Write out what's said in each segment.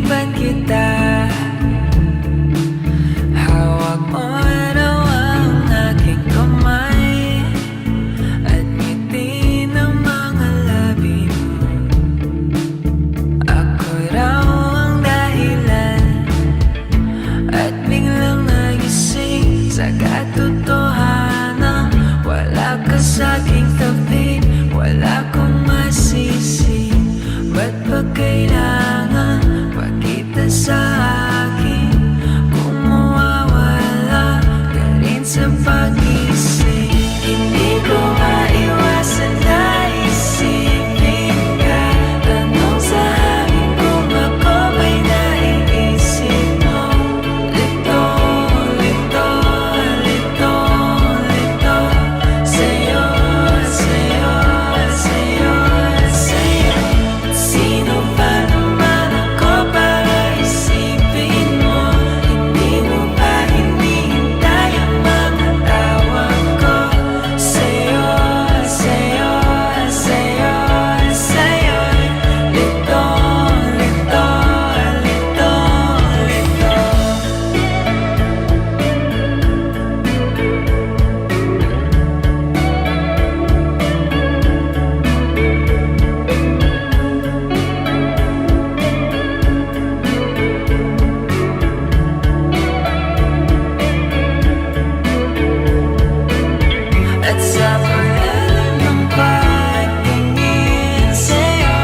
pag-isipan kita. Hawak mo raw ang aking kamay at ngiti ng mga labi mo. Ako raw ang dahilan at biglang nagising sa katotohanan. Wala ka sa aking tabi, wala kong masisi. Ba't ba kailangan pakita sa akin kung mawawala ka rin sa pag-isip? Hindi ko maiwasan na isipin ka. Tanong sa akin kung ako ba'y naiisip mo. Lito, lito, lito, lito. Sa'yo, sa'yo, sa'yo, sa'yo. Sino pa naman ako para isipin mo? Hindi mo ba hinihintay ang mga tawag ko? Sa'yo, sa'yo, sa'yo, sa'yo. Lito, lito, lito, lito. At sa paglalim ng pagtingin sa'yo,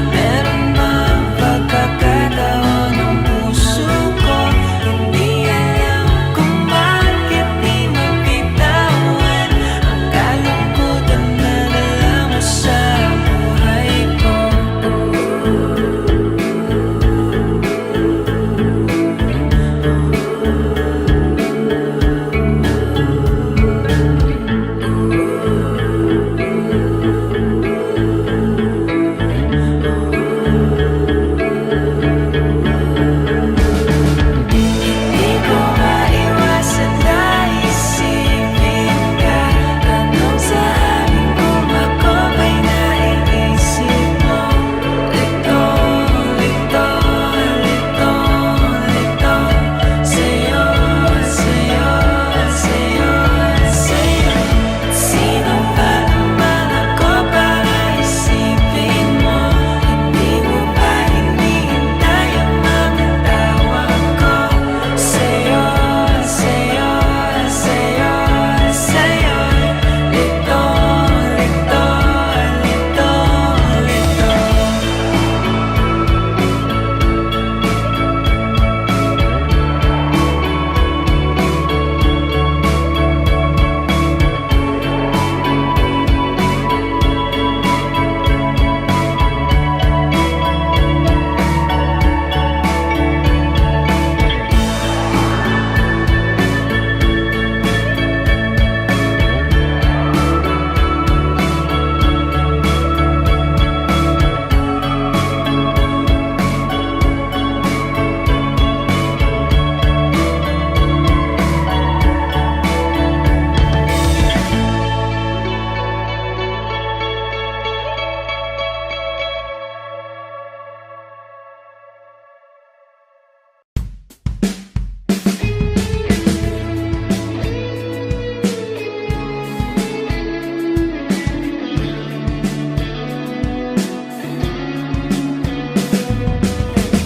meron bang pagkakataon ng puso ko? Hindi alam kung bakit di mabitawan ang kalungkutan na dala mo sa buhay ko. Hindi ko maiwasan na isipin ka. Tanong sa akin kung ako ba'y naiisip mo. Lito, lito, lito, lito. Sa'yo, sa'yo, sa'yo, sa'yo. Sino pa naman ako para isipin mo? Hindi mo ba hinihintay ang mga tawag ko? Sa'yo, sa'yo, sa'yo, sa'yo. Lito, lito, lito, lito.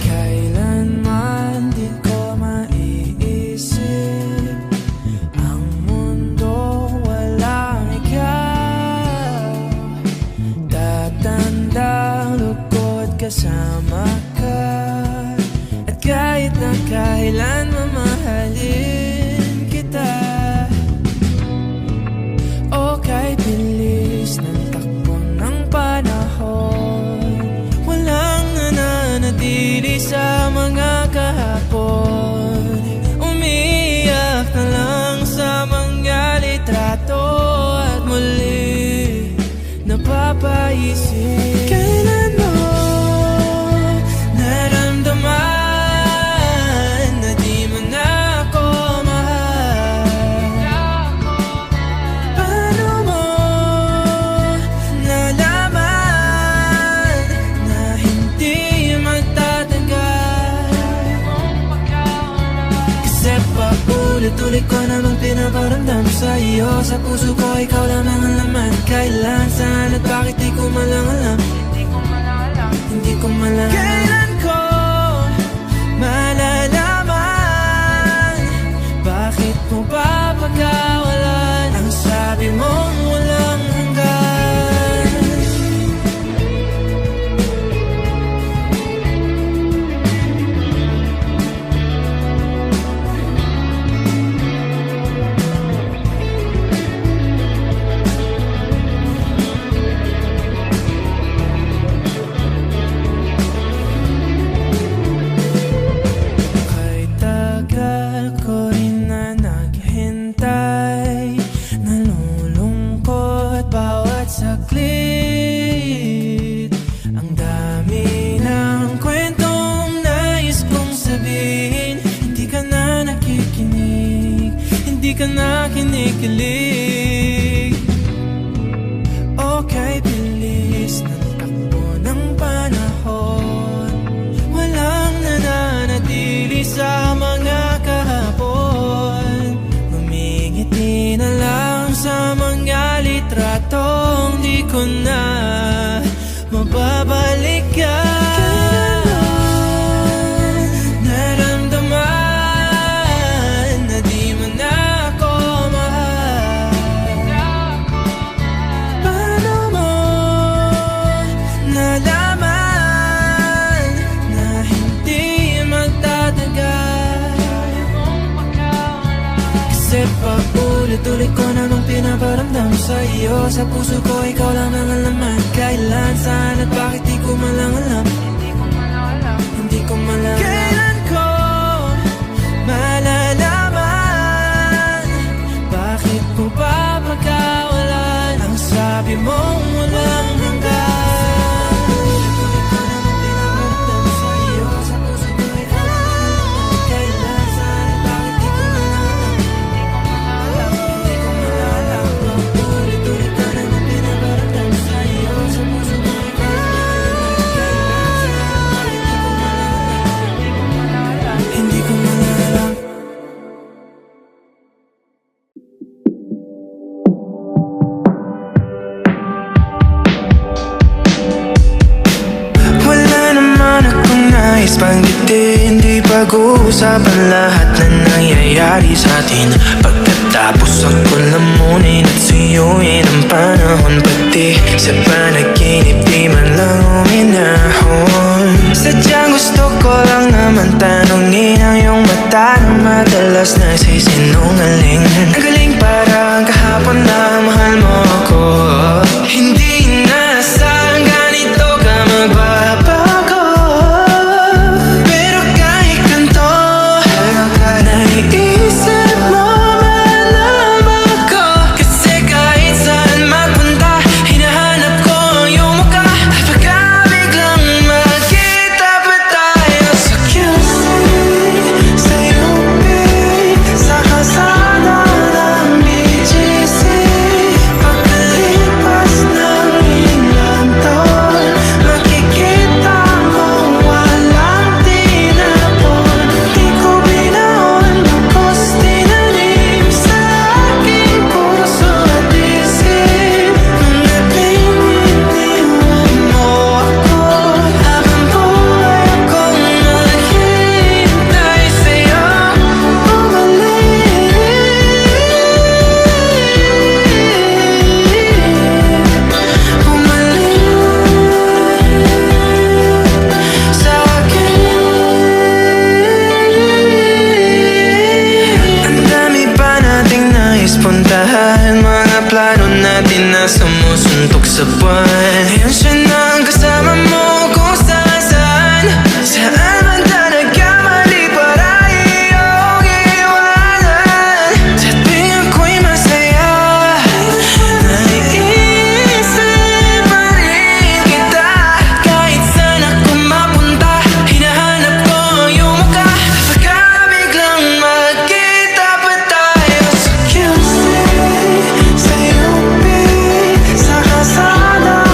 Kailanman di ko maiisip ang mundong walang ikaw. Tatandang lugod kasama ka. At kahit na kailan mamahalin kita. O kahit bilis ng takbo ng panahon, walang nananatili sa mga kahapon. Umiiyak na lang sa mga litrato at muli napapaisip. Kailan mo naramdaman na di mo na ako paulit-ulit ko namang pinaparamdam sa iyo. Sa puso ko ikaw lamang ang laman. Kailan, saan at bakit di ko malang alam. Hindi ko malang kailan ko malalaman. Bakit mo papagawalan ang sabi mong walang hanggan. Hindi ka na kinikilig. Okay, bilis ng takbo ng panahon. Walang nananatili sa mga kahapon. Humingiti na lang sa mga litratong di ko na mababalikan. Paulit-ulit ko namang pinaparamdam sa iyo. Sa puso ko ikaw lamang ang laman. Kailan, saan at bakit di ko malang alam. Hindi ko malang kailan ko malalaman. Bakit mo papagawalan ang sabi mong walang hanggan. Panggitin, di pag-uusapan lahat na nangyayari sa atin. Pagkatapos ako lamunin at suyuin ang panahon. Pati sa panaginip di man lang uminahon. Sadyang gusto ko lang naman tanungin ang iyong mata na madalas nagsisinungaling. Ang galing parang kahapon na mahal mo ako. Hindi nasaan ganito ka magbabago. Sumusuntok sa buwan. Ngayon siya na ang kasama mo kung saan. Saan man talaga mali para iyong iwanan. Sa tuwing ako'y masaya, naiisip pa rin kita. Kahit saan ako mapunta, hinahanap ko ang iyong mukha. Baka biglang magkita pa tayo sa QC, sa UP, sa kasada.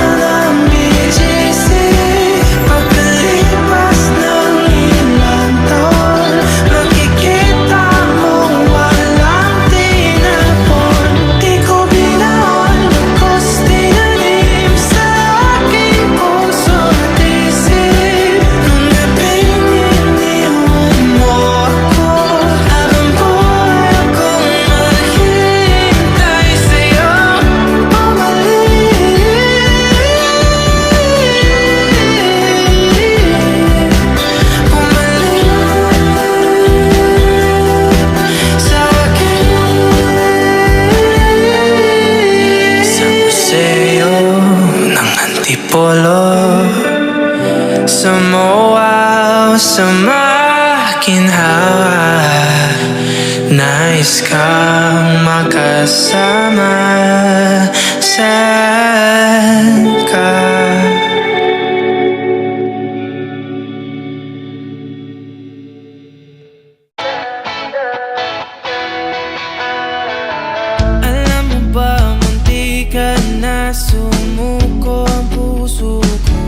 sumuwaw sa makinhawa. Nais kang makasama. Saan ka? Alam mo ba, munti ka na sumuko ang puso ko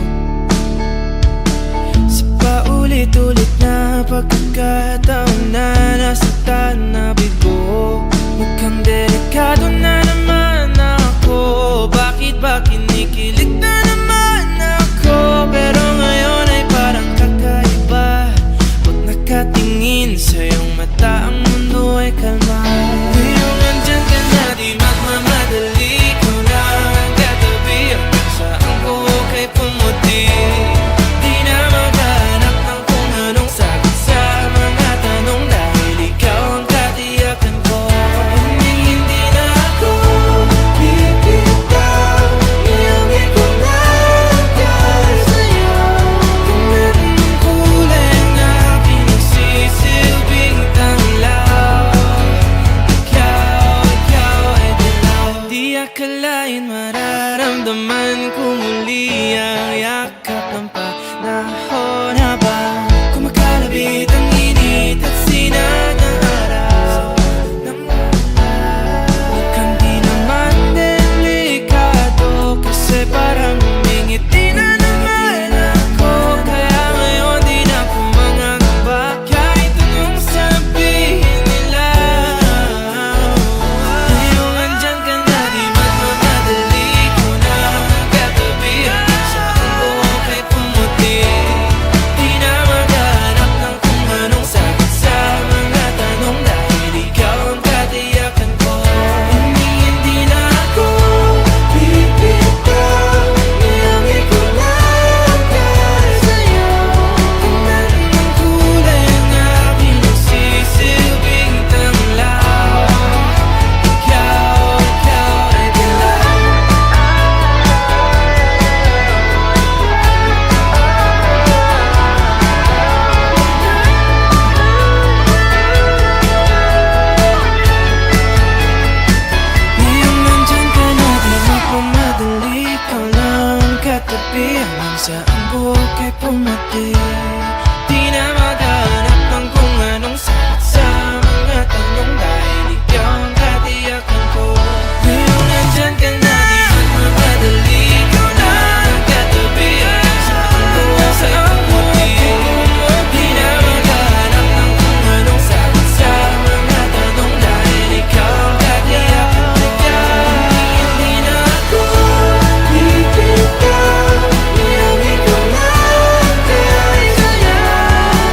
sa paulit-ulit na pagkakataon na nasaktan na bigo. Mukhang delikado na naman ako. Bakit ba kinikilig na naman ako? Pero ngayon ay parang kakaiba. Pag nakatingin sa iyong mata, ang mundo ay kalma. Ngayong nandyan ka na, di magmamadali ko na ang katabi. Hanggang saan ko kay pumuti. Di na maghanap ng kung anong sagot sa mga tanong, dahil ikaw ang katiyakan ko. Hindi na ako bibitaw. Ngayong ikaw na dahil sa'yo. Kung meron ng kulay ang aking nagsisilbing tanglaw. Ikaw ay dilaw. Di akalain mararamdaman ko muli ang yakap ng panahon habang kumakalabit ang init at sinag ng araw ng ulan. Mukhang di naman delikado kasi parang humingiti na naman ako. Kaya ngayon di na ako mangangamba kahit anong sabihin nila. Ngayong andyan ka na, di magmamadali ko na ang katabi. Hanggang saan ko kay pumuti. Di na maghanap ng kung anong sagot sa mga tanong, dahil ikaw ang katiyakan ko. Hindi na ako bibitaw. Ngayong ikaw na dahil sa'yo. Kung meron ng kulay ang aking nagsisilbing tanglaw. Ikaw ay dilaw. Ngayong nandyan ka na, di magmamadali ko lang katabi. Hanggang saan buhok ay pumati. Di na maghanap ng kung anong sagot sa mga tanong, dahil ikaw ang katiyakan ko. Ngayong nandyan ka na, di magmamadali ko lang katabi. Hanggang saan buhok ay pumati. Di na maghanap ng kung anong sagot sa mga tanong, dahil ikaw ang katiyakan ko. Hindi na ako bibitaw. Ngayong ikaw na dahil sa'yo.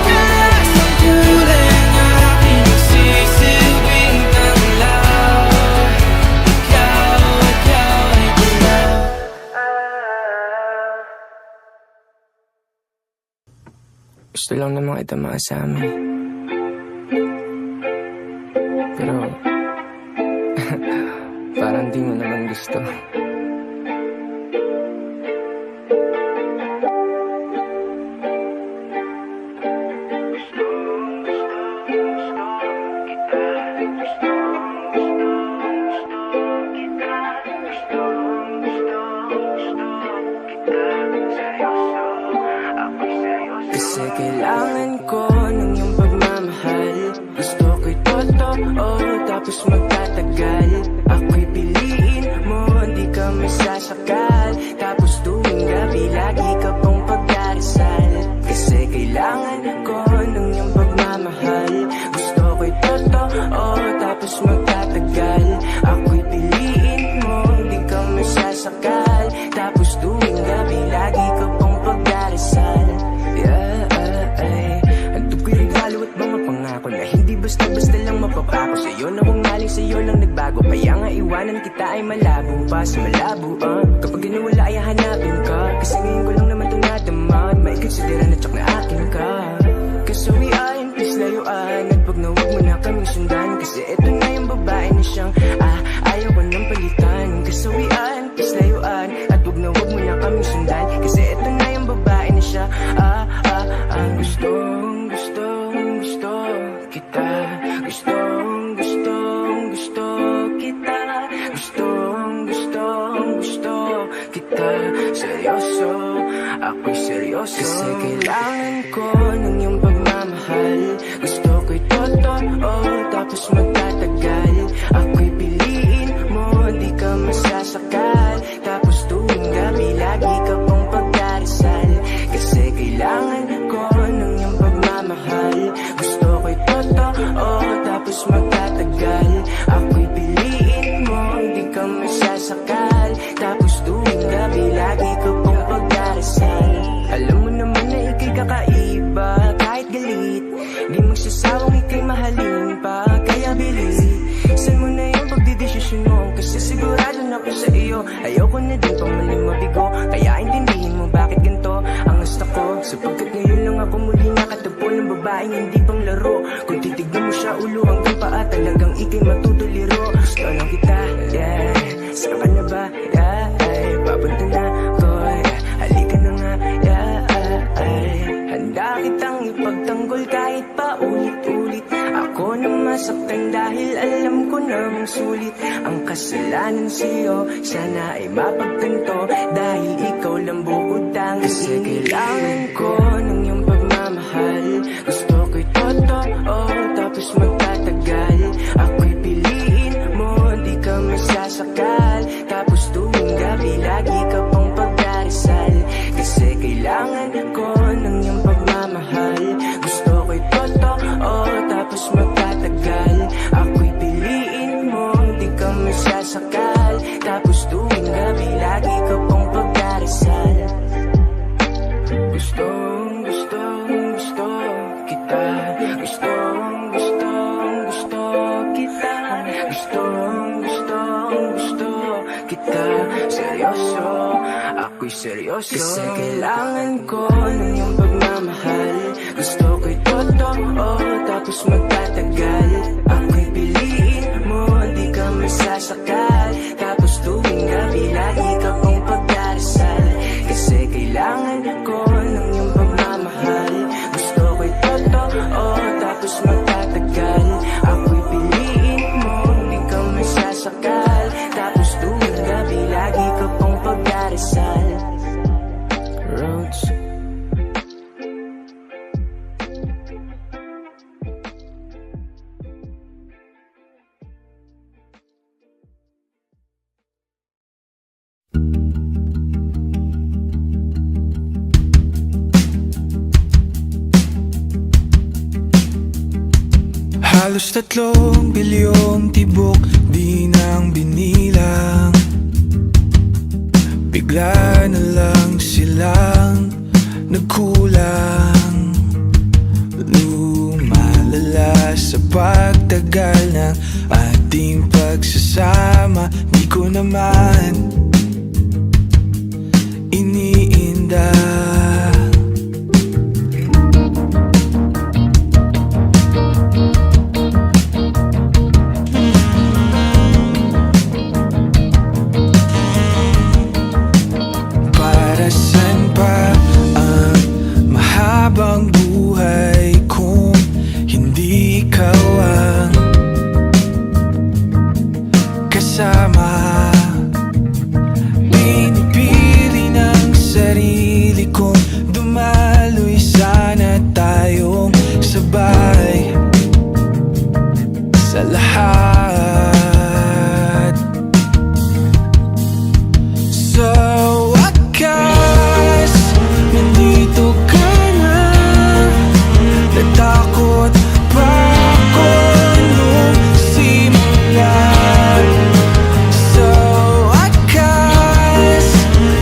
Kahit ang kulay ang aking nagsisilbing tanglaw. Ikaw ay dilaw. Gusto lang namang kita makasama, pero parang di mo naman gusto. Kasi kailangan ko ng iyong pagmamahal. Gusto ko'y totoo, tapos magtatagal. Ako'y piliin mo, di ka may sasakal. Tapos tuwing gabi, lagi ka pang pagdarasal. Kasi kailangan ko ng iyong pagmamahal. Gusto ko'y totoo, tapos magtatagal. Ako'y piliin mo, di ka may sasakal. Tapos tuwing gabi, lagi ka pang pagdarasal. Andun ko'y regalo at mga pangako na hindi basta-basta lang mapapako sa'yo. Na kung galing sa'yo lang nagbago, kaya nga iwanan kita ay malabo pa sa malabo. Kapag iniwala ay hanapin ka, kasi ngayon ko lang naman ito nadama. May considera na tsak na akin ka. Kasawian, please layuan, at wag na wag mo na kaming sundan. Kasi eto na yung babae na siyang ayaw ko ng palitan. Kasawian, please layuan, at wag na wag mo na kaming sundan. Kasi eto na yung babae na siya kailangan ko ng iyong pagmamahal. Gusto ko'y totoo, tapos magtatagal. Ako'y piliin mo, di ka masasakal. Tapos tuwing gabi, lagi ka pang pagdarasal. Kasi kailangan ko ng iyong pagmamahal. Gusto ko'y totoo, tapos magtatagal. Ako'y piliin mo, di ka masasakal. Tapos tuwing gabi, lagi ka pang pagdarasal. Alam mo naman na ika'y kakaiba, kahit galit di magsasawang ika'y mahalin pa. Kaya bilisan mo na yung pagdidesisyon mo, kasi sigurado na ako sa iyo. Ayoko na din pamaling mabigo, kaya intindihin mo bakit ganito ang gusto ko. Sapagkat ngayon lang ako muli nakatagpo ng babaeng hindi pang laro. Kung titignan mo siya ulo hanggang paa, talagang ika'y matutuliro. Gusto lang kita, yeah. Saan ka na ba? Yeah, ay, papunta na ko, yeah. Halika na nga, yeah, ay. Handa kitang ipagtanggol kahit pa ulit-ulit. Ako na masaktan dahil alam ko namang sulit ang kasalanan sa'yo. Sana ay mapagtanto dahil ikaw lang bukod tanging. Kasi kailangan ko ng iyong pagmamahal. Gusto ko'y totoo, tapos magtatagal. Ako'y piliin mo, di ka masasakal. Tapos tuwing gabi, lagi ka pang pagdarasal. Kasi kailangan ko ng iyong pagmamahal. Gusto ko'y totoo, tapos magtatagal. Ako'y piliin mo, di ka masasakal. Tapos tuwing gabi, lagi ka pang pagdarasal. Gustong gusto kita. Gustong gusto kita. Gustong gusto kita. Seryoso, ako'y seryoso. Kasi kailangan ko ng iyong pagmamahal. Gusto ko'y totoo, tapos magtatagal. Ako'y piliin mo, di ka masasakal. Tapos tuwing gabi, lagi ka pang pagdarasal. Kasi kailangan ko ng iyong pagmamahal. Gusto ko'y totoo, tapos magtatagal. Ako'y piliin mo, di ka masasakal. Tapos tuwing gabi, lagi ka pang pagdarasal. Roads. Halos 3 bilyong tibok di nang binilang. Bigla na lang silang nagkulang. Lumalala sa pagtagal ng ating pagsasama. Di ko naman iniinda. Saan pa ang mahabang buhay kung hindi ikaw ang kasama? Pinipili ng sarili kong dumaloy, sana tayong sabay sa lahat. So nandito ka na, natakot pa ako nung simula. So wakas,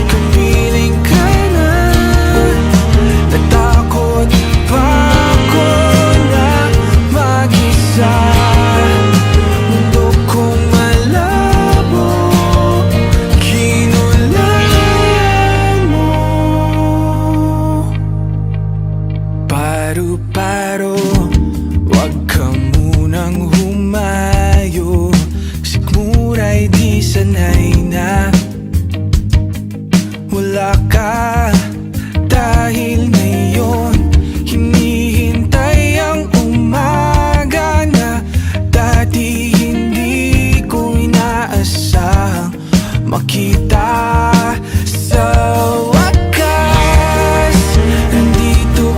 kapiling ka na, natakot pa ako na mag-isa. Mundo kong malabo, kinulayan mo. Paro-paro, wag ka munang humayo. Sigmura'y di sanay na wala ka. Dahil ngayon hinihintay ang umaga na dati hindi ko inaasahang makita. Sa wakas, nandito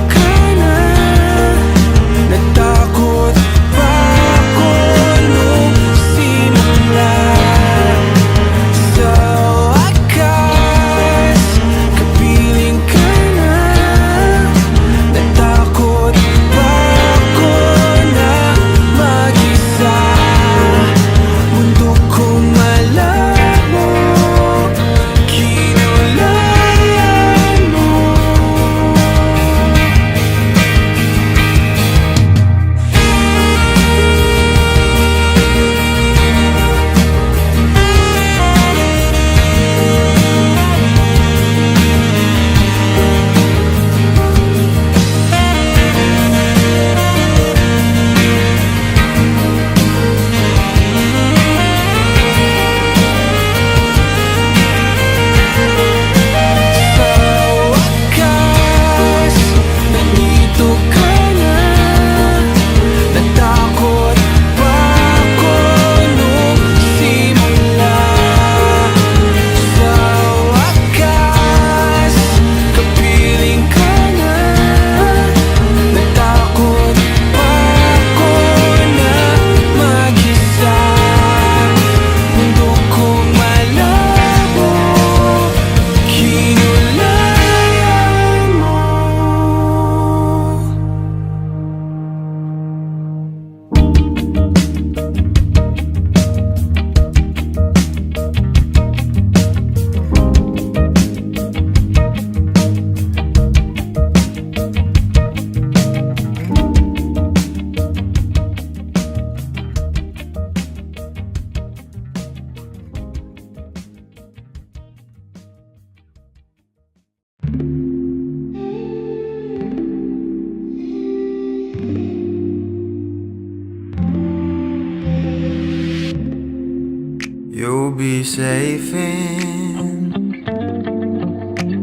be safe in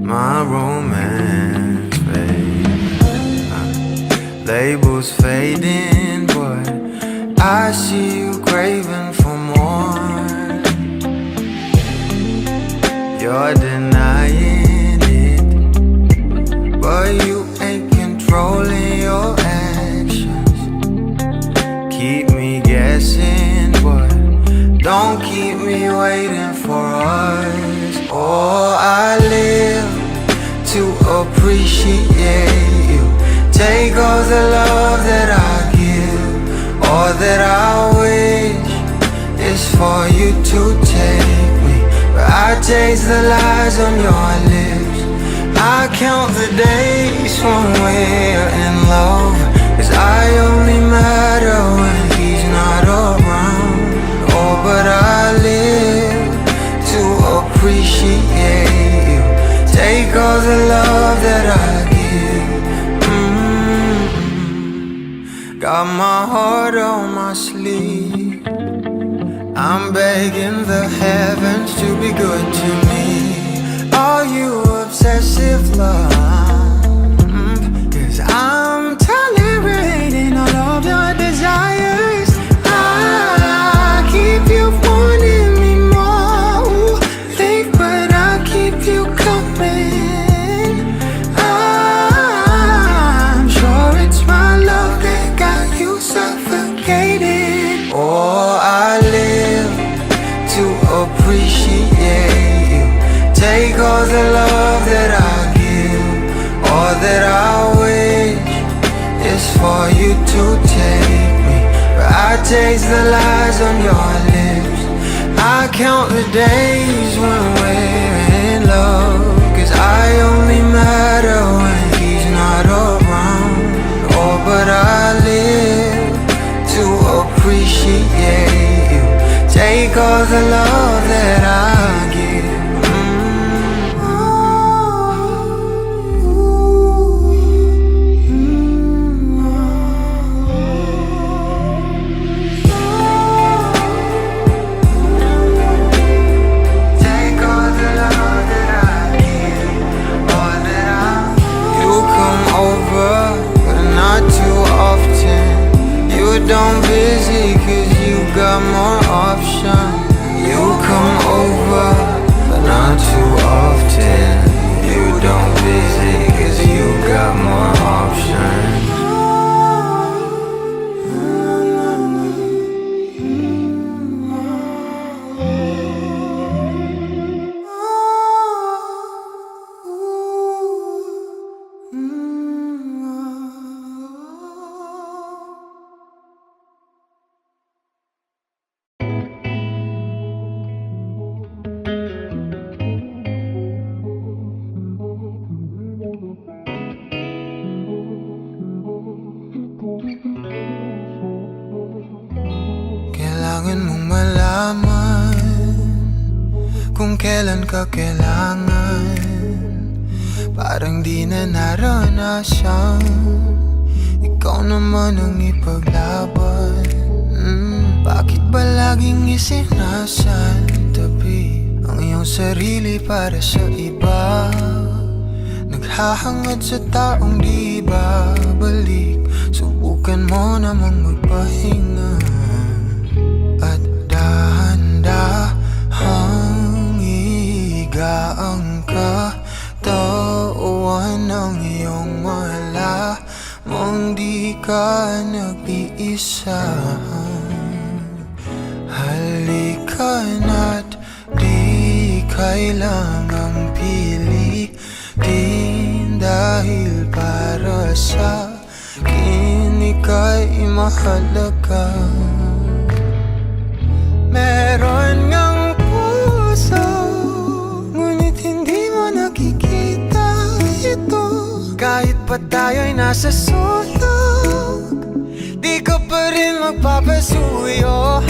my romance, babe. Labels fading, but I see you craving for more. You're denying it, but you ain't controlling your actions. Keep me guessing, but don't keep me waiting for us. Oh, I live to appreciate you. Take all the love that I give. All that I wish is for you to take me. But I taste the lies on your lips. I count the days when we're in love, 'cause I only matter when he's not around. Oh, but I live to appreciate you. Take all the love that I give. Got my heart on my sleeve. I'm begging the heavens to be good to me. Are you obsessive love? 'Cause I'm tolerating all of your desires. I keep you wanting me more. Ooh, late, but I keep you coming. I'm sure it's my love that got you suffocated. Oh, I live to appreciate you. Take all the love that I give. All that I wish is for you to take me. But I taste the lies on your lips. I count the days when we're in love, 'cause I only matter when he's not around. Oh, but I live to appreciate you. Take all the love that I give. Take all the love that I give, all that I. You come over, but not too often. You don't visit 'cause you got more options. You come over, but not too often. You don't visit 'cause you got more options. Kailangan mong malaman kung kailan ka kailangan. Parang di na naranasan, ikaw naman ang ipaglaban. Bakit ba laging isinasantabi ang iyong sarili para sa iba? Naghahangad sa taong di babalik. Subukan mo namang magpahinga at dahan-dahang igaang katawan ng iyong malamang di ka nag-iisa. Halika na't di kailangang pilitin, dahil para sa akin ika'y mahalaga. Meron ngang puso, ngunit hindi mo nakikita ito. Kahit pa tayo'y nasa sulok, di ka pa rin magpapasuyo.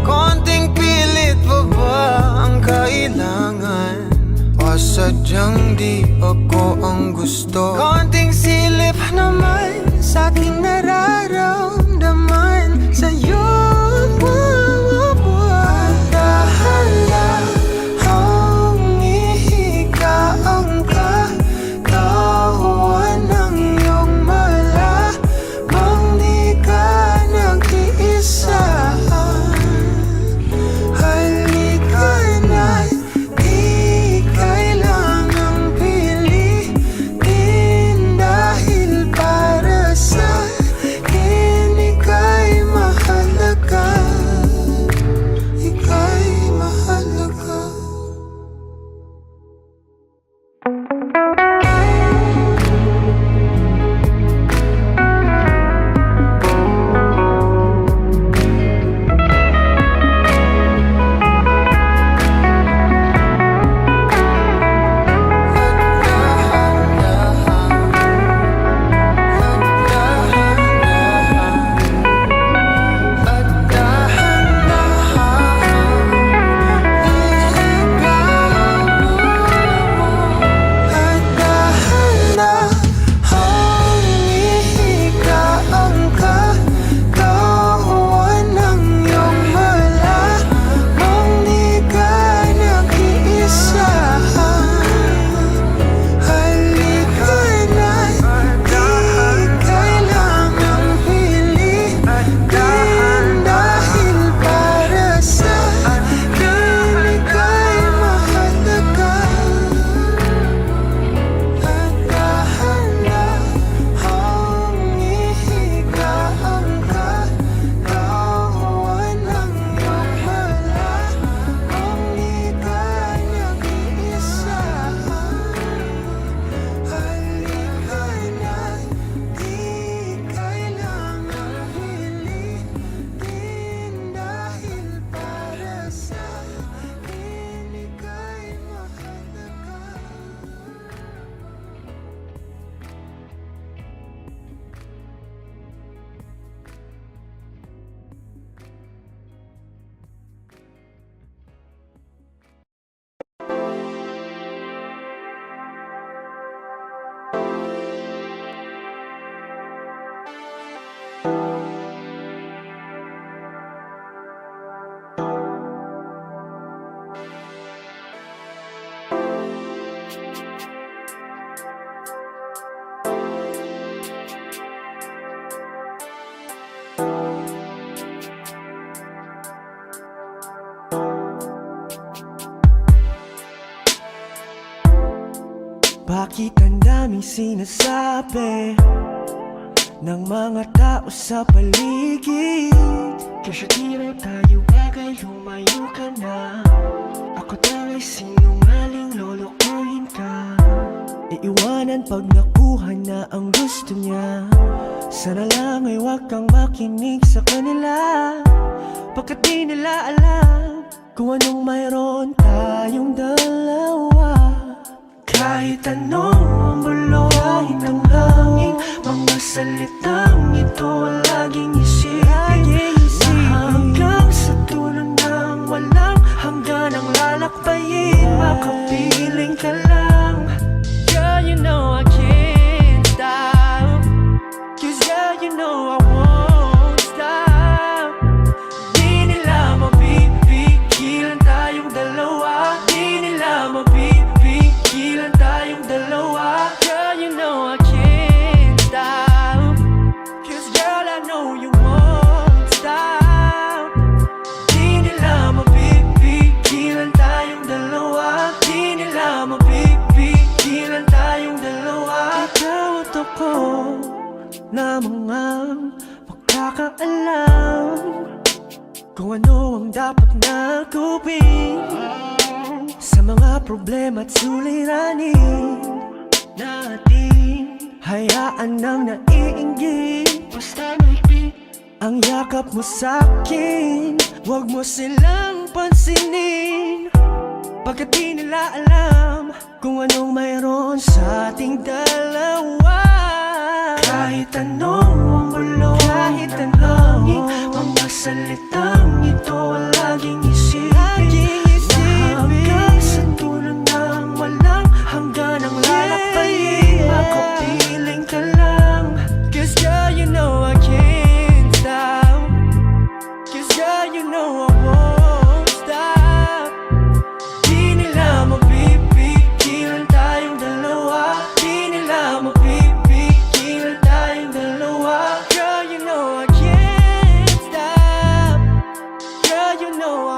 Konting pilit pa ba ang kailangan? O sadyang di ako ang gusto? Konting silip naman sa aking nararamdaman sa'yo. Dahan Bakit ang daming sinasabi ng mga tao sa paligid? Kasi tira tayo bagay, lumayo ka na. Ako daw ay sinungaling, lolokohin ka. Iiwanan pag nakuha na ang gusto niya. Sana lang ay huwag kang makinig sa kanila, pagkat di nila alam kung anong mayroon tayong dalawa. Kahit anong ang bulong, kahit ang hangin, mga salitang ito ang laging isipin. Hanggang sa dulo ng walang hanggan ang lalakbayin, makapiling ka lang. Girl, you know I can't stop, 'cause girl, you know I won't stop. Di nila mapipigilan tayong dalawa, di nila mapipigilan tayong dalawa. Girl, you know I can't stop, 'cause girl, I know you won't stop. Di nila mapipigilan tayong dalawa, di nila mapipigilan tayong dalawa. Ikaw at ako lamang ang magkakaalam kung ano ang dapat na gawin sa mga problema at suliranin natin. Hayaan nang naiinggit, basta maigpit ang yakap mo sa'kin. Huwag mo silang pansinin, pagkat di nila alam kung anong mayroon sa ating dalawa. Kahit anong ang bulong, kahit ang hangin, mga salitang ito ang laging isipin. Hanggang sa dulo ng walang hanggan ang lalakbayin, makapiling ka lang. 'Cause girl, you know I can't stop, 'cause girl, you know I won't stop. Di nila mapipigilan tayong dalawa, di nila mapipigilan tayong dalawa. Girl, you know I can't stop, girl, you know I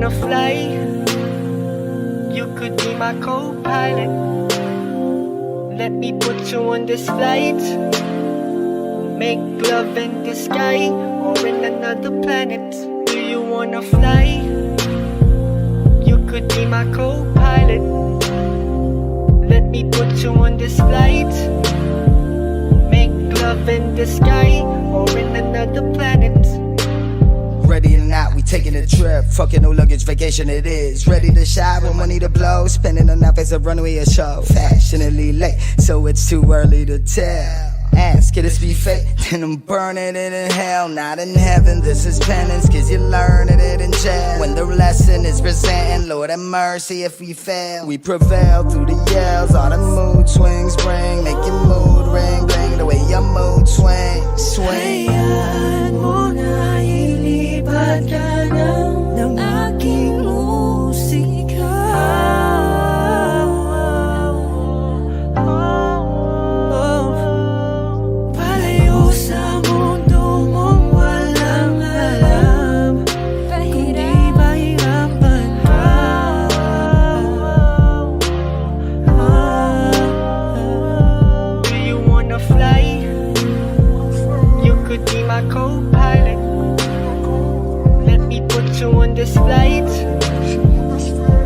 wanna fly? You could be my co-pilot. Let me put you on this flight. Make love in the sky or in another planet. Do you wanna fly? You could be my co-pilot. Let me put you on this flight. Make love in the sky or in another planet. Ready or not, we taking a trip. Fucking no luggage, vacation it is. Ready to shine with money to blow. Spending enough as a runway or show. Fashionably late, so it's too early to tell. Ask, could this be fate? Then I'm burning it in hell, not in heaven. This is penance, cause you're learning it in jail. When the lesson is presenting, Lord have mercy if we fail. We prevail through the yells, all the mood swings bring. Make your mood ring, bring the way your mood swings. Swing. Hayaan mo na ilipat ka ng aking musika. Palayo sa mundo mong walang alam, kundi mahirapan ka. Do you wanna fly? You could be my co-pilot. Let me put you on this flight.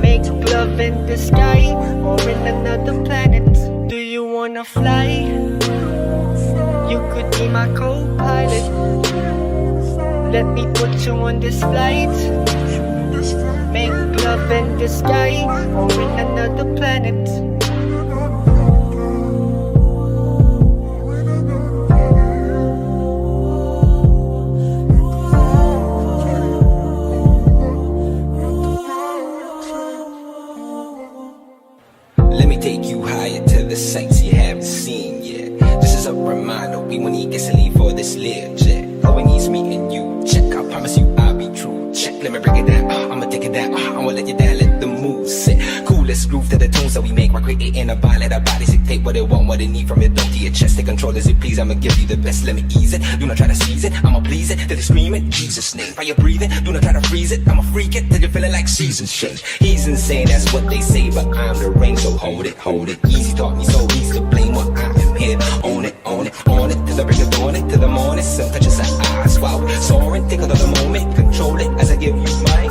Make love in the sky or in another planet. Do you wanna fly? You could be my co-pilot. Let me put you on this flight. Make love in the sky or in another planet. Let me take you higher to the sights you haven't seen yet. This is a reminder, we won't need gasoline for this little jet. All we need is me and you. Check, I promise you I'll be true. Check, let me break it down. I'ma take it down. I'ma let you down, let the move sit. Coolest groove to the tunes that we make while creating a vibe. Let our bodies dictate what they want, what they need from your dome to your chest. Take control as it please. I'ma give you the best. Let me ease it. Do not try to seize it. I'ma please it till they scream it. Jesus' name. While you're breathing, do not try to freeze it. I'ma freak it till you're feeling like seasons change. He's insane, that's what they say, but I'm the rain, so hold it, hold it. Easy taught me so easy to blame what I am here. Own it, own it, own it. Till I break the dawn it till the morning. Sun touches our eyes, wow. Soaring, take another moment, control it as I give you mine.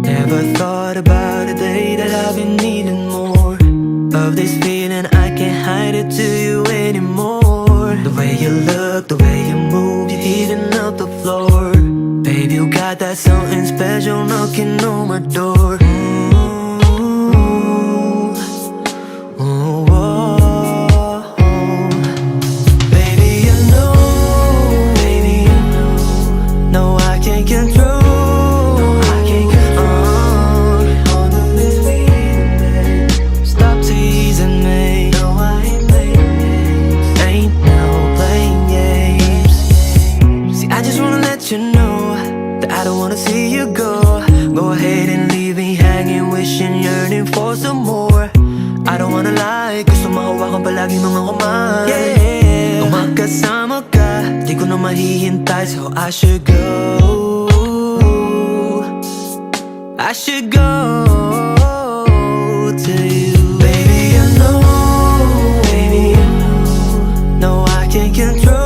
Never thought about a day that I've been needing more of this feeling. I can't hide it to you anymore. The way you look, the way you move, you're heating up the floor. Baby, you got that something special knocking on my door. Ooh, oh. Baby, you know, no, I can't control. Stop teasing me. No, I ain't playing games. Ain't no playing games. See, I just wanna let you know that I don't wanna see you go. Go ahead and leave me hanging, wishing, yearning for some more. I don't wanna lie, gusto mahawakan palagi mga kamay. Yeah, kung magkasama ka, di ko na mahihintay, so I should go. I should go to you. Baby, you know, no, I can't control.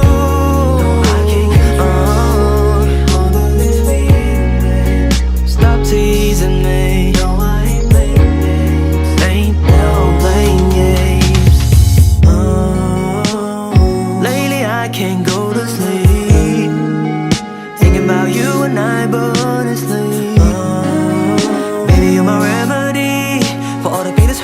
Stop teasing me. No, I ain't playing games. Ain't no playing games. Lately I can't go to sleep, thinking about you and I, but honestly, baby, you're my remedy for all the pain that's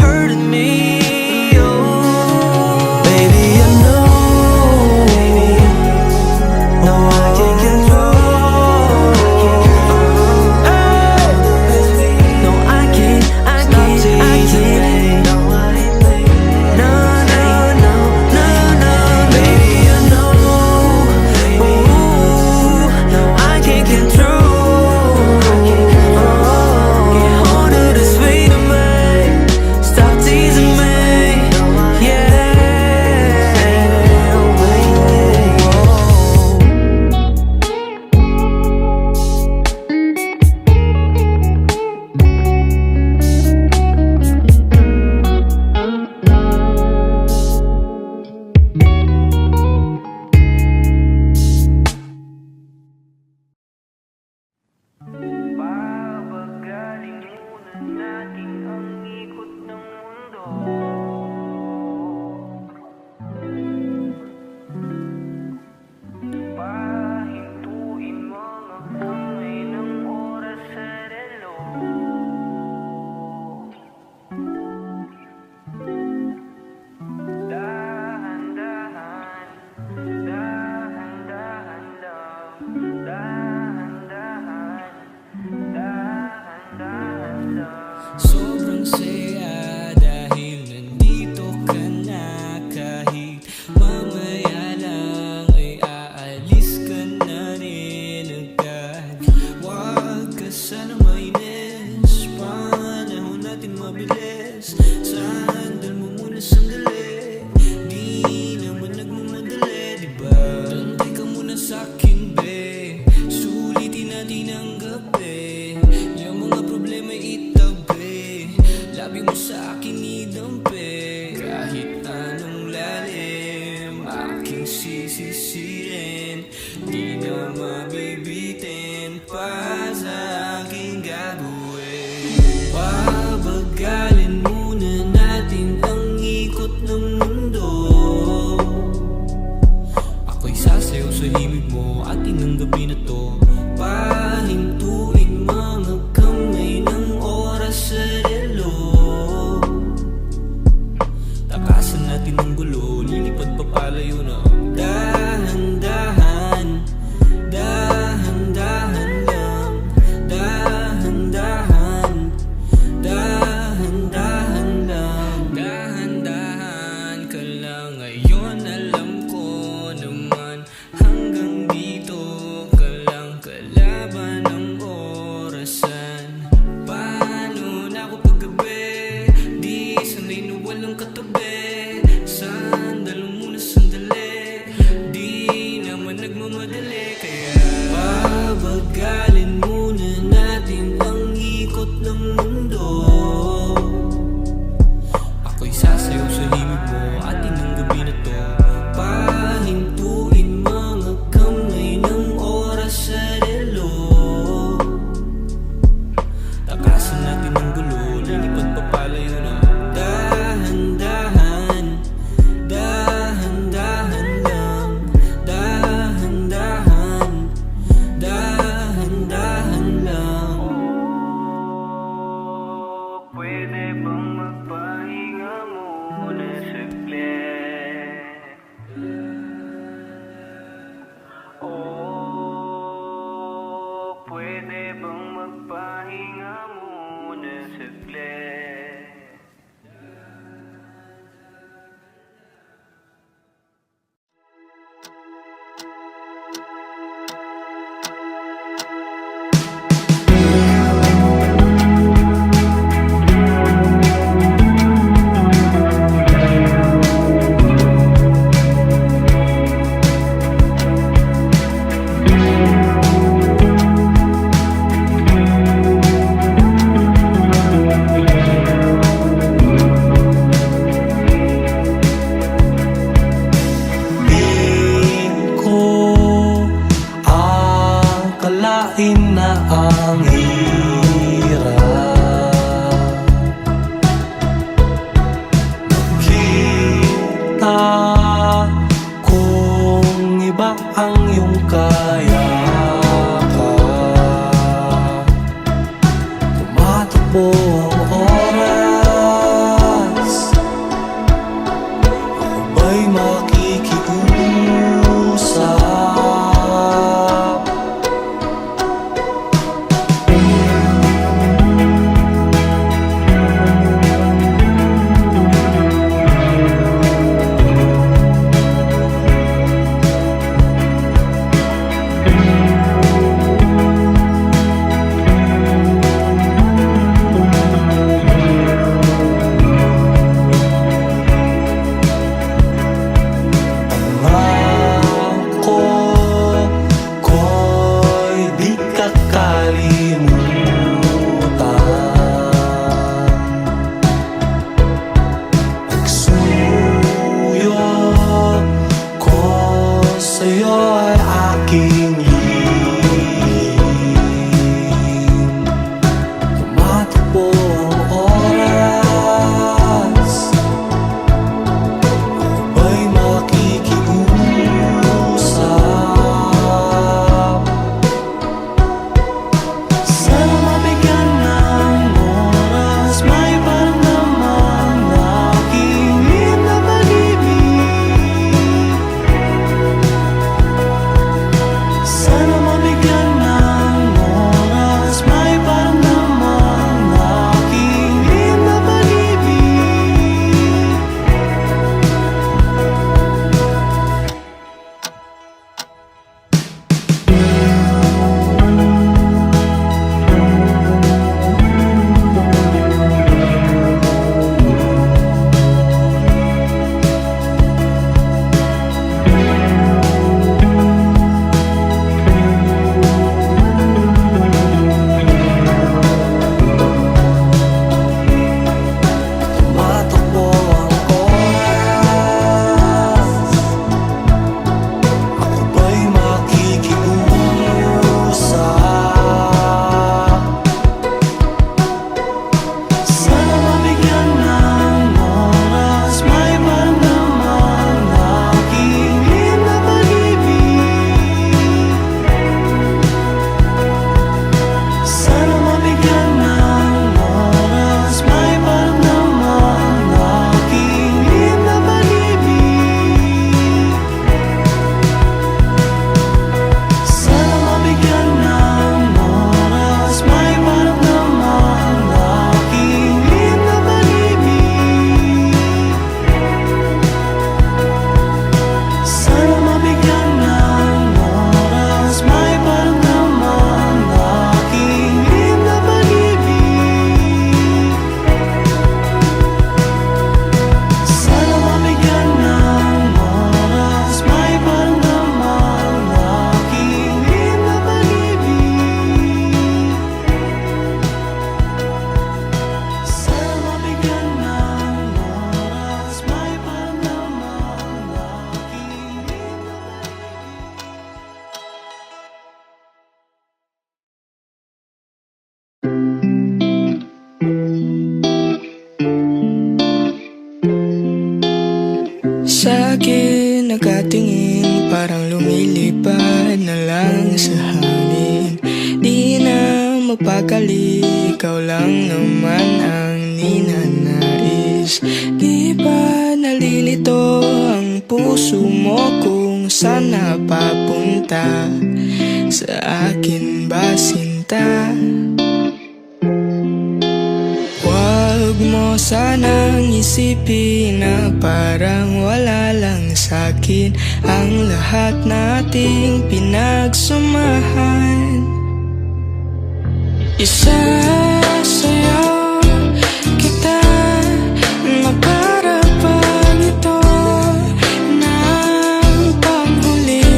sisirin. Di na mabibitin pa sa aking gagawin. Pabagalin muna natin ang ikot ng mundo. Ako'y sasayaw sa himig mo ating ang gabi na to. Pahintuin mga kamay ng oras sa relo. Takasan natin ang gulo, lilipad pa palayo na. Dahan-dahan, dahan-dahan lang. Dahan-dahan, dahan-dahan lang. Dahan-dahan ka lang. Ngayon alam ko naman hanggang dito ka lang, kalaban ng orasan. Paano na ako paggabi? Di sanay na walang katabi. Sandalo muna sandali, di naman nagmamadali. Kaya pabagalin muna natin ang ikot ng mundo. Ako'y sasayaw sa himig mo ating ang gabi na to. Pahintuin mga kamay ng oras sa relo. Takasan natin ang gulo, lilipad pa palayo na. Dahan-dahan, dahan-dahan Sa'kin nakatingin, parang lumilipad na lang sa hangin. Di na mapakali, ikaw lang naman ang ninanais. Di ba nalilito ang puso mo kung saan napapunta? Sa akin ba sinta? Huwag mo sanang isipin na parang wala lang sa'kin ang lahat nating pinagsamahan. Isasayaw kita na para pag ito ng panghuli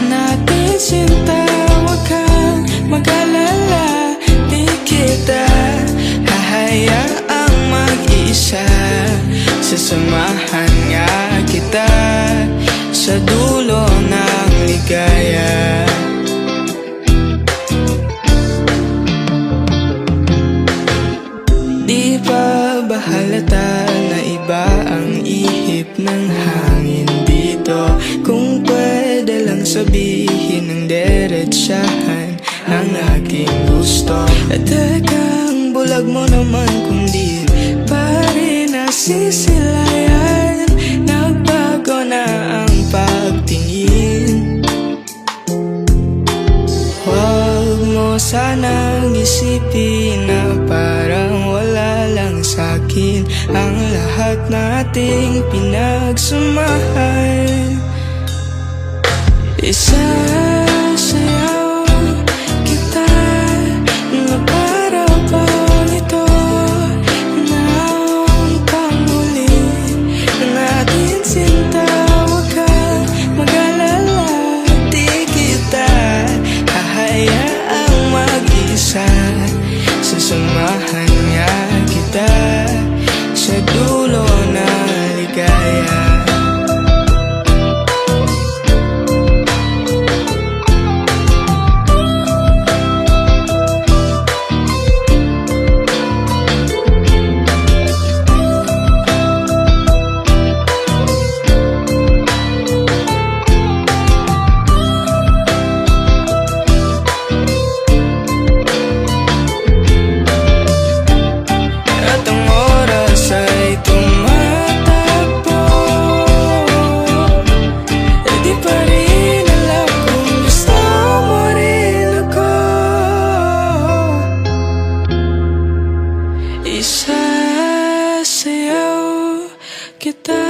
natin sinta. Huwag kang mag-alala, di kita hahayaang mag-isa. Sasamahan nga kita sa dulo ng ligaya. Di pa ba halata na iba ang ihip ng hangin dito? Kung pwede lang sabihin ng diretsahan ang aking gusto. At tekang bulag mo naman kung di pa rin nasisilayan. Nagbago na ang pagtingin. Huwag mo sanang isipin na parang wala lang sa'kin ang lahat nating pinagsamahan. Isasayaw kita na para bang ito ng panghuli natin sinta. Huwag kang mag-alala, di kita hahayaang mag-isa. Sasamahan nga kita sa dulo ng ligaya. At ang oras ay tumatakbo, e di pa rin alam kung gusto mo rin ako. Isasayaw kita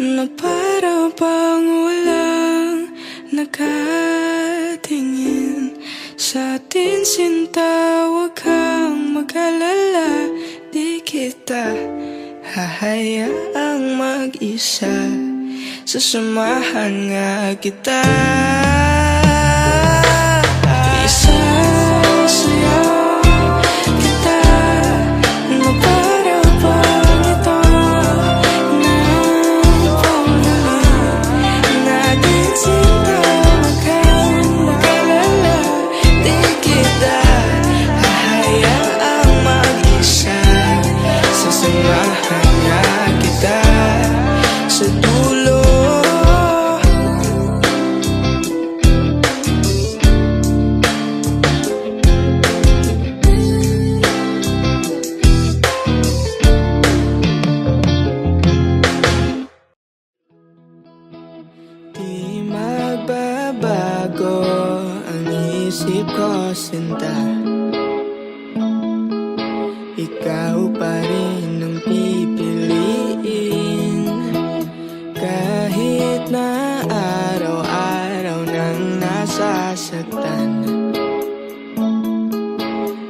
na para bang walang nakatingin sa atin sinta. Huwag kang mag-alala, di kita hahayaang mag-isa. Sasamahan nga kita. Isasayaw kita na para bang ito ng panghuli natin sinta. Huwag kang mag-alala, di kita hahayaang mag-isa. Sasamahan nga kita sa dulo. Di magbabago ang isip ko sinta. Ikaw pa rin ang pipiliin. Kahit na araw-araw nang nasasaktan,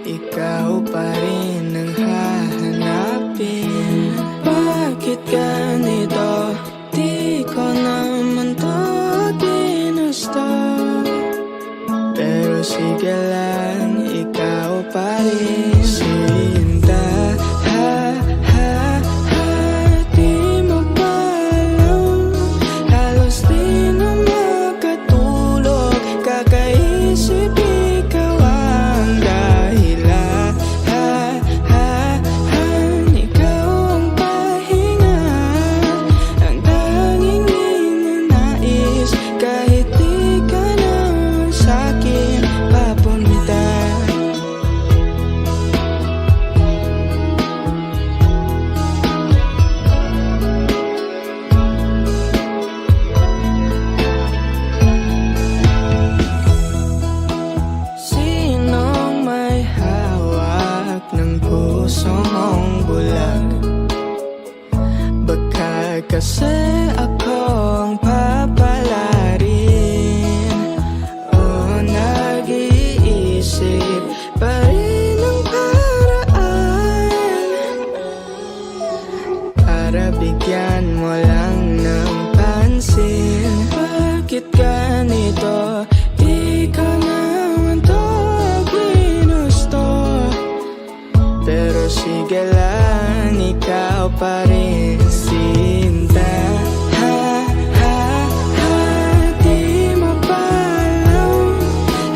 ikaw pa rin ang hahanapin. Bakit ganito? Di ko naman to ginusto. Pero sige lang, Kasi akong papalarin. Oh, nag-iisip pa rin ng paraan para bigyan mo lang ng pansin. Bakit ganito? Di ka naman to ginusto, pero sige lang, ikaw pa rin sinta. Ha, ha, ha, di mo pa alam.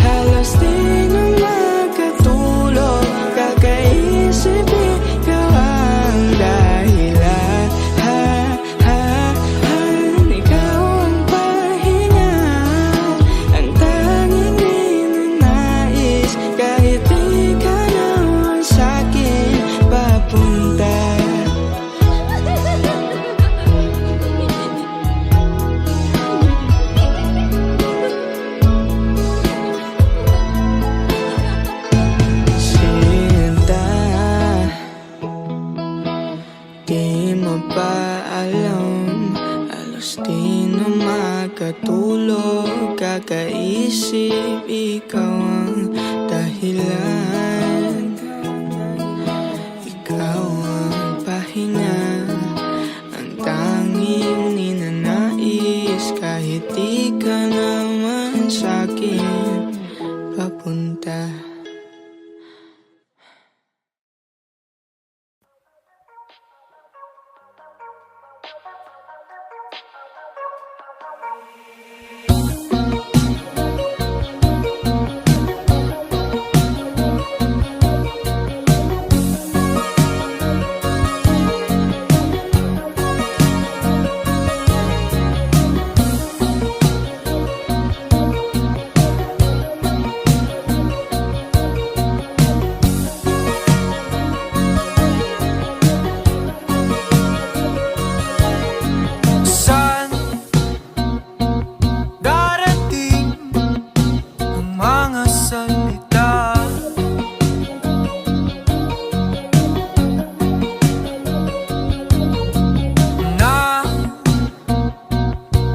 Halos di na makatulog, kakaisip ikaw ang dahilan. Ha, ha, ha, ikaw ang pahinga, ang tanging ninanais, kahit di ka naman sa'kin papunta. Sinta, di mo ba alam? Halos di na makatulog, kakaisip ikaw ang dahilan. Ikaw ang pahinga, ang tanging ninanais, kahit di ka naman sa'kin papunta. Saan darating ang mga salita na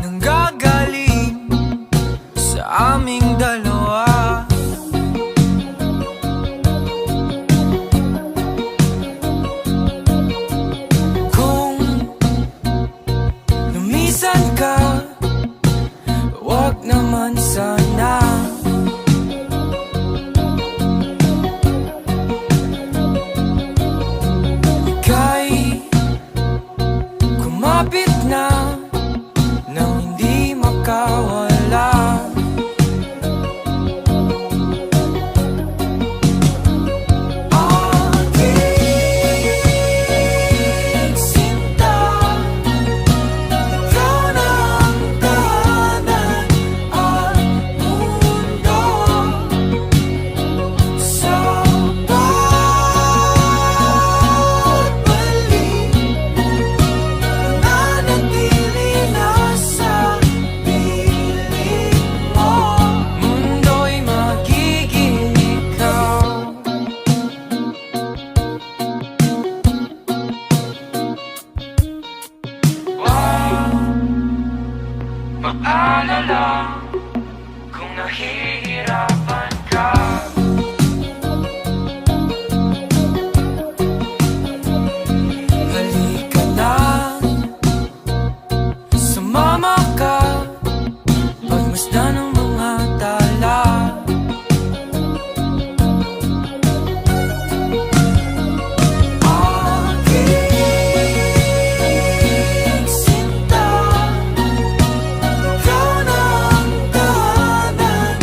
nanggagaling sa aming dalawa? Kung lumisan ka, wag naman sana. Ika'y kumapit na nang hindi makawala. Aking sinta, ikaw na ang tahanan at mundo. Sa pagbalik, nananatili na sa piling mo. Mundo'y magiging ikaw. Maalala kung nahihirapan ka. Halika na, sumama ka, pagmasdan ng mga tala. Aking sinta, ikaw na ang tahanan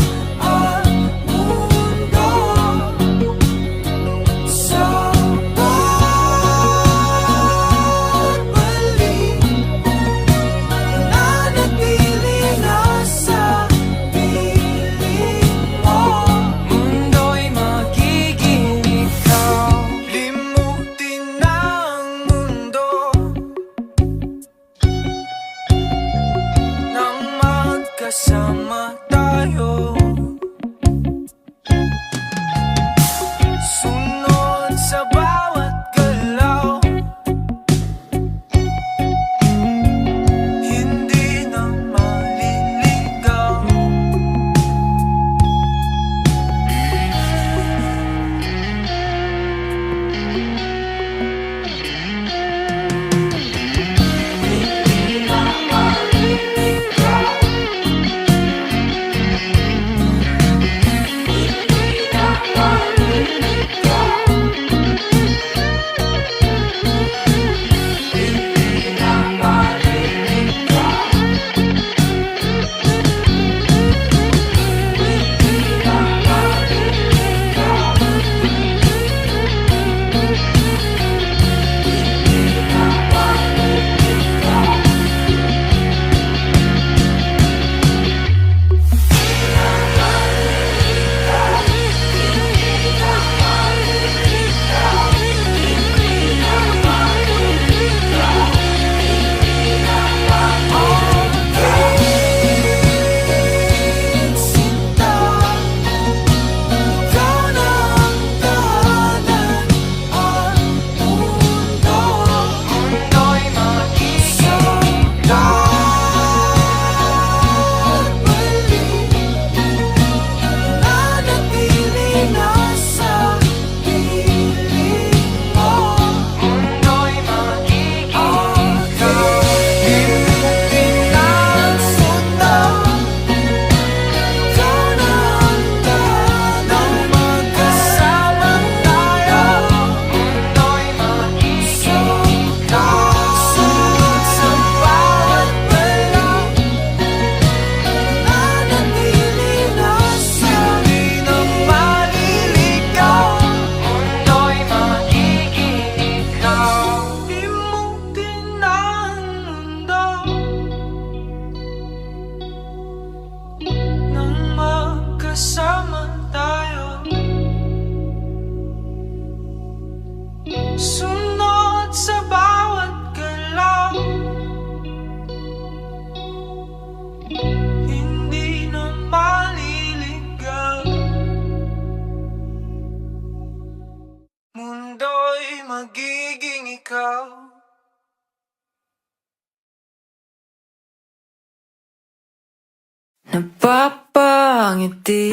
Napapangiti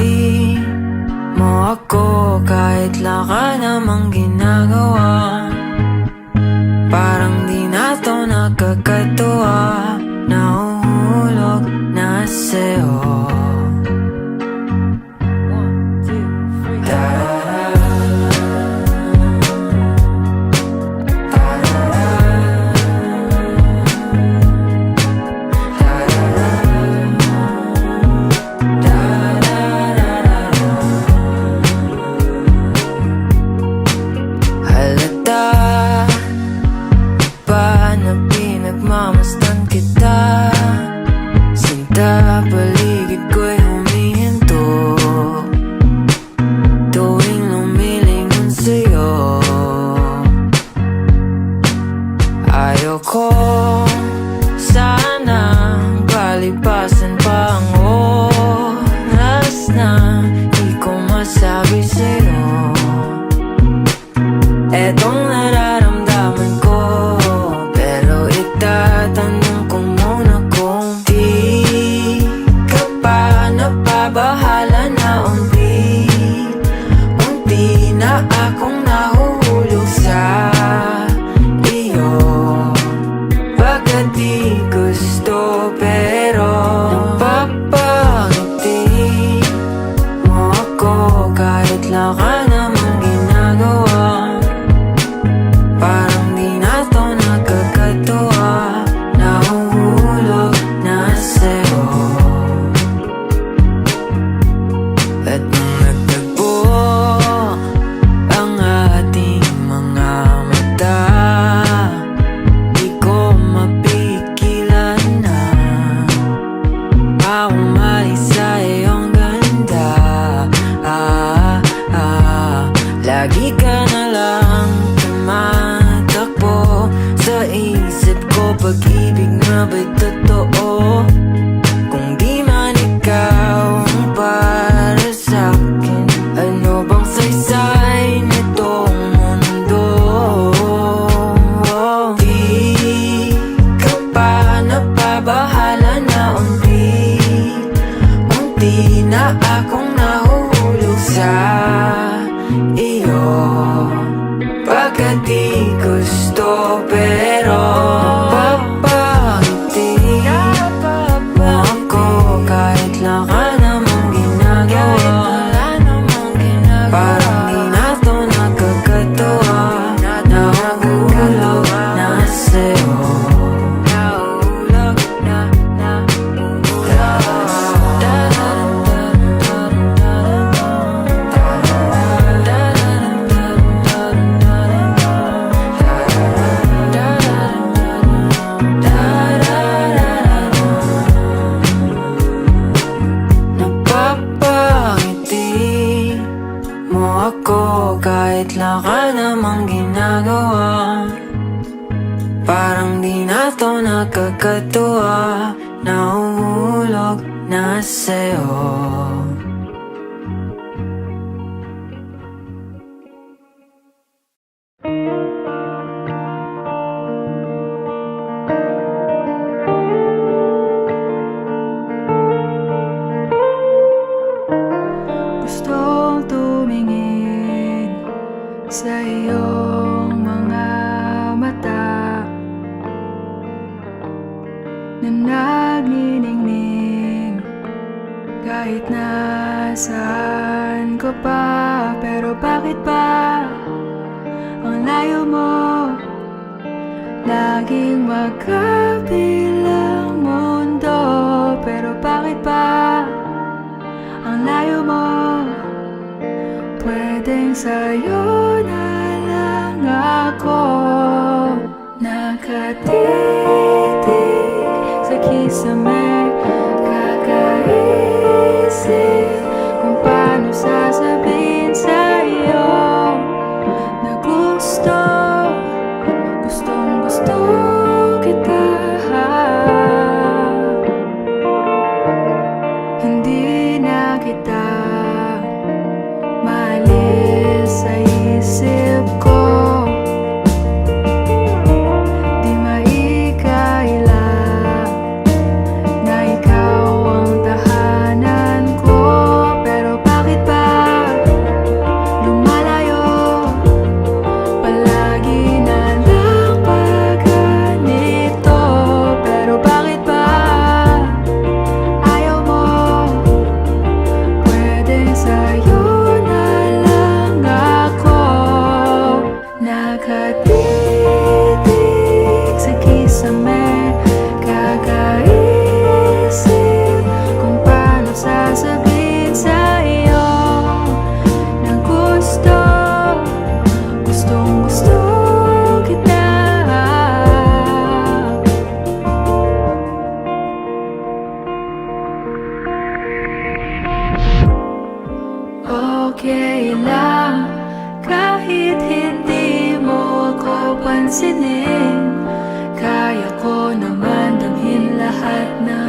mo ako kahit laka namang ginagawa. Parang di na to nakakatuwa. Nahuhulog na sa'yo. Pinagmamasdan kita, sinta paligid ko'y humihinto tuwing lumilingon sa'yo. Ayoko sanang palipasan pa ang oras na di ko masabi sa'yo etong nararamdaman ko. Tatanong ko muna kung di ka pa napabahala na unti na akong nahuhulog sa iyo. Pagkat di gusto pero napapangiti mo ako kahit laka namang ginagawa. Parang di na to nakakatuwa. Nahuhulog na sa'yo. At nung nagtagpo ang ating mga mata, di ko mapigilan na umalis sa iyong ganda. Lagi ka na lang tumatakbo sa isip ko. Pag-ibig na ba'y totoo? Kung di man ikaw ang para sa'kin, ano bang saysay nitong mundo? Di ka pa napabahala na unti na akong nahuhulog sa iyo. Pagkat di gusto pero napapangiti mo ako kahit laka namang ginagawa. Parang di na to nakakatuwa. Nahuhulog na sa'yo. Nahuhulog na napapangiti mo ako kahit laka namang ginagawa. Parang di na to nakakatuwa. Nahuhulog na sa'yo. Gustong tumingin sa iyong mga mata na nagniningning kahit nasaan ko pa. Pero bakit ba ang layo mo? Laging magkabilang mundo. Pero bakit ba ang layo mo? Pwedeng sa'yo na lang ako nakatitig sa kisame, kakaisip kung paano sasabihin sa'yo na gustong gusto kita. Hindi na kita maalis sa isip ko. Di maikaila na ikaw ang tahanan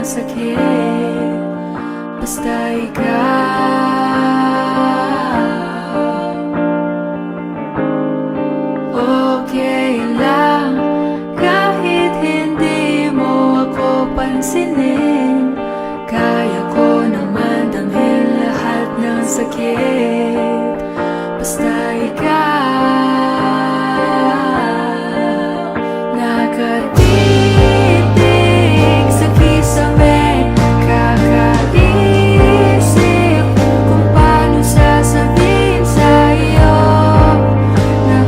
sakit basta ikaw. Okay lang kahit hindi mo ako pansinin, kaya ko naman damhin lahat ng sakit basta ikaw. Nakatitig sa kisame, kakaisip kung paano sasabihin sa'yo na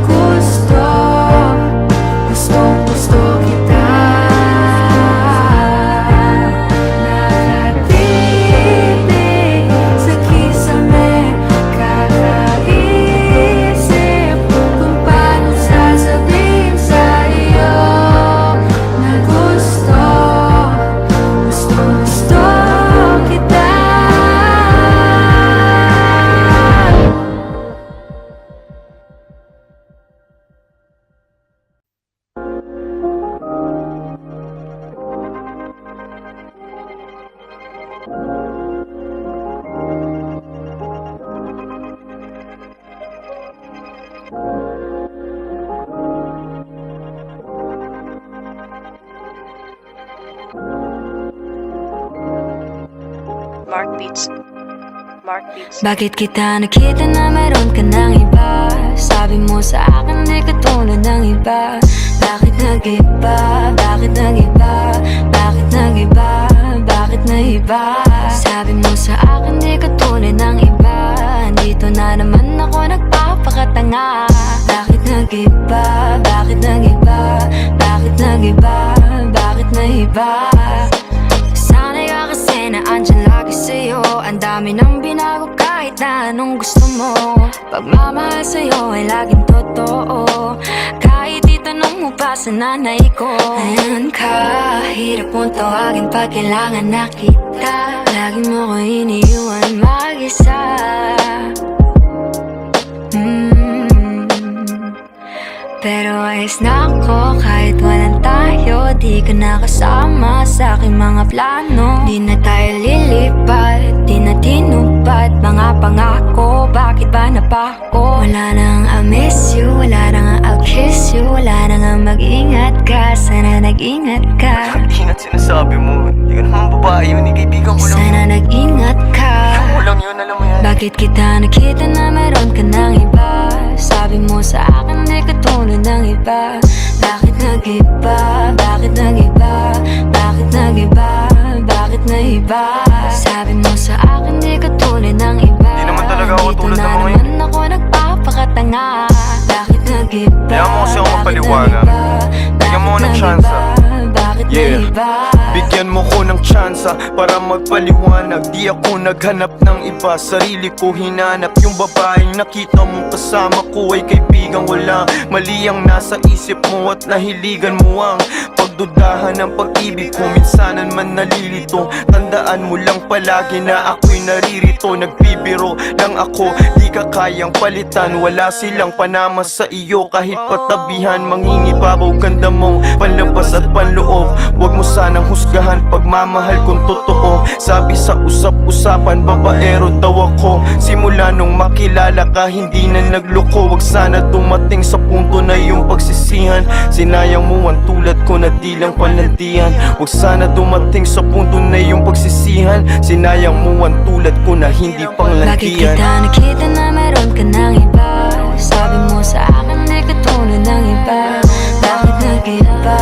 gustong-gusto kita. Nakatitig sa kisame, kakaisip kung paano sasabihin sa'yo na gustong-gusto kita. Mark Beats. Mark Beats. Bakit kita nakita na meron ka ng iba? Sabi mo sa akin di ka tulad ng iba. Bakit nag-iba? Bakit nag-iba? Bakit nag-iba? Bakit nag-iba? Sabi mo sa akin di ka tulad ng iba. Dito na naman ako nagpapakatanga. Bakit nag-iba? Bakit nag-iba? Bakit nag-iba? Bakit nag-iba? Sana'y ka kasi na andyan lagi sa'yo. Ang dami nang binago kahit na anong gusto mo. Pagmamahal sa'yo ay laging totoo. Kahit itanong mo pa sa nanay ko. Ayan ka, hirap mong tawagin pag kailangan na kita. Lagi mo ko iniiwan mag-isa. Pero ayos na ako kahit walang tayo. Di ka nakasama sa aking mga plano. Di na tayo lilipat, di na tinupad mga pangako. Bakit ba napako? Wala nang I miss you, wala nang I'll kiss you. Wala nang mag-ingat ka, sana nag-ingat ka. Ingat sinasabi mo, hindi ka naman babae yun, kaibigan ko lang. Sana nag-ingat ka. Ikaw lang yun, alam mo yan. Bakit kita nakita na meron ka ng iba? Sabi mo sa akin di ka tulad ng iba. Bakit nag-iba? Bakit nag-iba? Bakit nag-iba? Bakit nag-iba? Sabi mo sa akin di ka tulad ng iba. Di naman talaga ako tulad ng mga Dito na naman ako nagpapakatanga. Bakit nag-iba? Kaya mo kasi ako mapaliwanag. Bigyan mo ng tsansa. Bakit nag-iba? Bigyan mo ko ng tsansa para magpaliwanag. Di ako naghanap ng iba, sarili ko hinanap. Yung babaeng nakita mong kasama ko ay kaibigan. Wala mali ang nasa isip mo at nahiligan mo ang pagdudahan ng pag-ibig ko. Minsanan man nalilito, tandaan mo lang palagi na ako'y naririto. Nagbibiro lang ako, di ka kayang palitan. Wala silang panama sa iyo kahit patabihan. Mangingibabaw ganda mong panlabas at panloob. Huwag mo sanang husgahan pagmamahal kung totoo. Sabi sa usap-usapan, babaero daw ako. Simula nung makilala ka, hindi na nagloko. Huwag sana dumating sa punto na yung pagsisihan. Sinayang mo ang tulad ko na di lang palantian. Huwag sana dumating sa punto na yung pagsisihan. Sinayang mo ang tulad ko na hindi panglantian. Bakit kita nakita na meron ka ng iba? Sabi mo sa akin di ka tulad ng iba. Bakit nag-iba?